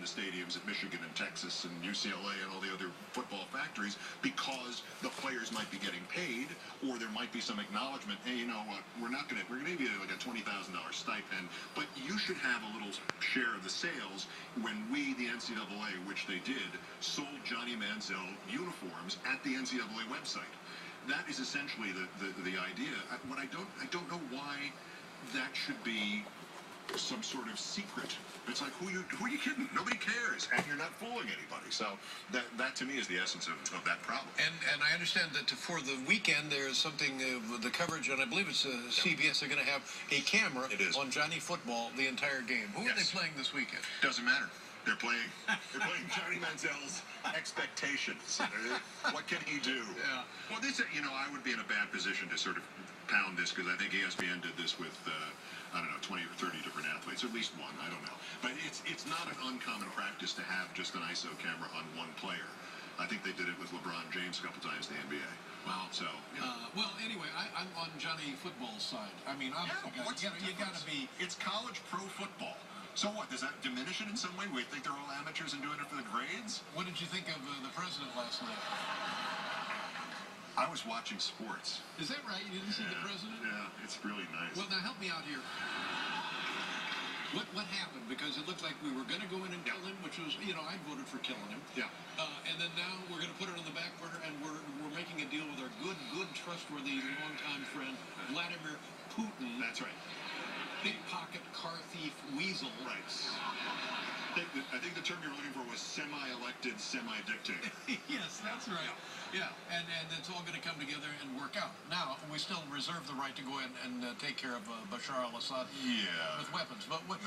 the stadiums at Michigan and Texas and UCLA and all the other football factories because the players might be getting paid, or there might be some acknowledgement, hey, you know what, we're going to give you like a $20,000 stipend, but you should have a little share of the sales when we, the NCAA, which they did, sold Johnny Manziel uniforms at the NCAA website. That is essentially the idea. What I don't know why that should be some sort of secret. It's like, who are you kidding? Nobody cares, and you're not fooling anybody. So that to me is the essence of that problem. And I understand that for the weekend there's something the coverage, and I believe it's CBS. They're going to have a camera on Johnny Football the entire game. Who are they playing this weekend? Doesn't matter. They're playing Johnny Manziel's expectations. What can he do? Yeah. Well, I would be in a bad position to sort of pound this because I think ESPN did this with, 20 or 30 different athletes, at least one, I don't know. But it's not an uncommon practice to have just an ISO camera on one player. I think they did it with LeBron James a couple times in the NBA. Wow. So. Well, anyway, I'm on Johnny Football's side. I mean, you got to be. It's college pro football. So what, does that diminish it in some way? We think they're all amateurs and doing it for the grades? What did you think of the president last night? I was watching sports. Is that right? You didn't see the president? Yeah, it's really nice. Well, now help me out here. What happened? Because it looked like we were going to go in and kill him, which was, I voted for killing him. Yeah. And then now we're going to put it on the back burner, and we're making a deal with our good, trustworthy, longtime friend, Vladimir Putin. That's right. Big pocket, car thief, weasel. Right. I think the term you were looking for was semi-elected, semi-dictator. Yes, that's right. Yeah, and it's all going to come together and work out. Now, we still reserve the right to go in and take care of Bashar al-Assad with weapons. But what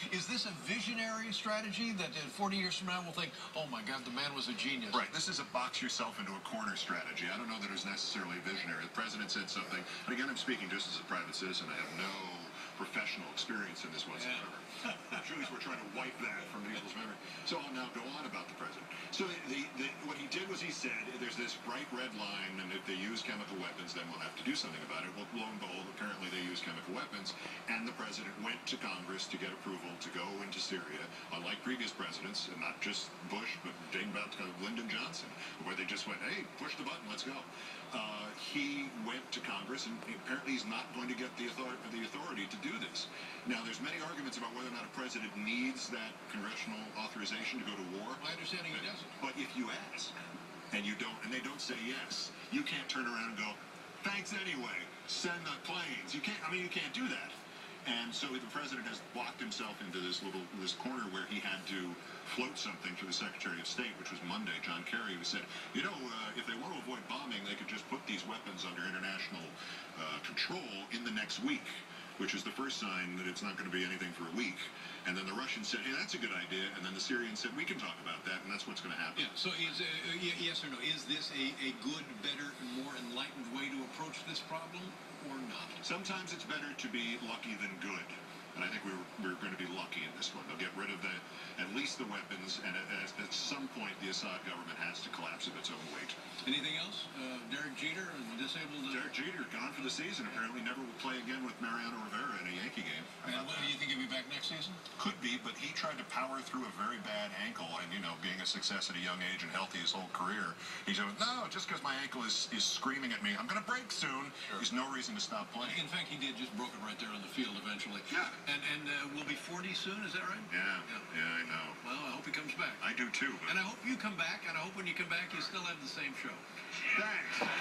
is this a visionary strategy that 40 years from now we'll think, oh my God, the man was a genius? Right. This is a box yourself into a corner strategy. I don't know that it was necessarily visionary. The president said something, and again, I'm speaking just as a private citizen. I have no professional experience in this whatsoever. I'm sure we're trying to wipe that from people's memory. So I'll now go on about the president. So what he did was he said, there's this bright red line, and if they use chemical weapons, then we'll have to do something about it. Well, lo and behold, apparently they use chemical weapons, and the president went to Congress to get approval to go into Syria, unlike previous presidents, and not just Bush, but dating back to Lyndon Johnson, where they just went, hey, push the button, let's go. He went to Congress, and apparently he's not going to get the authority to do this. Now, there's many arguments about whether or not a president needs that congressional authorization to go to war. My understanding he doesn't. But if you ask, and they don't say yes, you can't turn around and go, thanks anyway, send the planes. You can't do that. And so the president has locked himself into this corner where he had to float something to the Secretary of State, which was Monday, John Kerry, who said, if they want to avoid bombing, they could just put these weapons under international control in the next week, which is the first sign that it's not going to be anything for a week. And then the Russians said, hey, that's a good idea. And then the Syrians said, we can talk about that, and that's what's going to happen. Yeah, so yes or no, is this a good, better, and more enlightened way to approach this problem, or not? Sometimes it's better to be lucky than good. And I think we're going to be lucky in this one. They'll get rid of at least the weapons, and at some point the Assad government has to collapse of its own weight. Anything else? Derek Jeter, disabled... Derek Jeter, gone for the season, apparently never will play again with Mariano Rivera in a Yankee game. And what, do you think he'll be back next season? Could be, but he tried to power through a very bad ankle, and, being a success at a young age and healthy his whole career, he said, no, just because my ankle is screaming at me, I'm going to break soon. Sure. There's no reason to stop playing. In fact, he did just broke it right there on the field eventually. Yeah. And we'll be 40 soon, is that right? Yeah, I know. Well, I hope he comes back. I do too. And I hope you come back, and I hope when you come back you still have the same show. Thanks.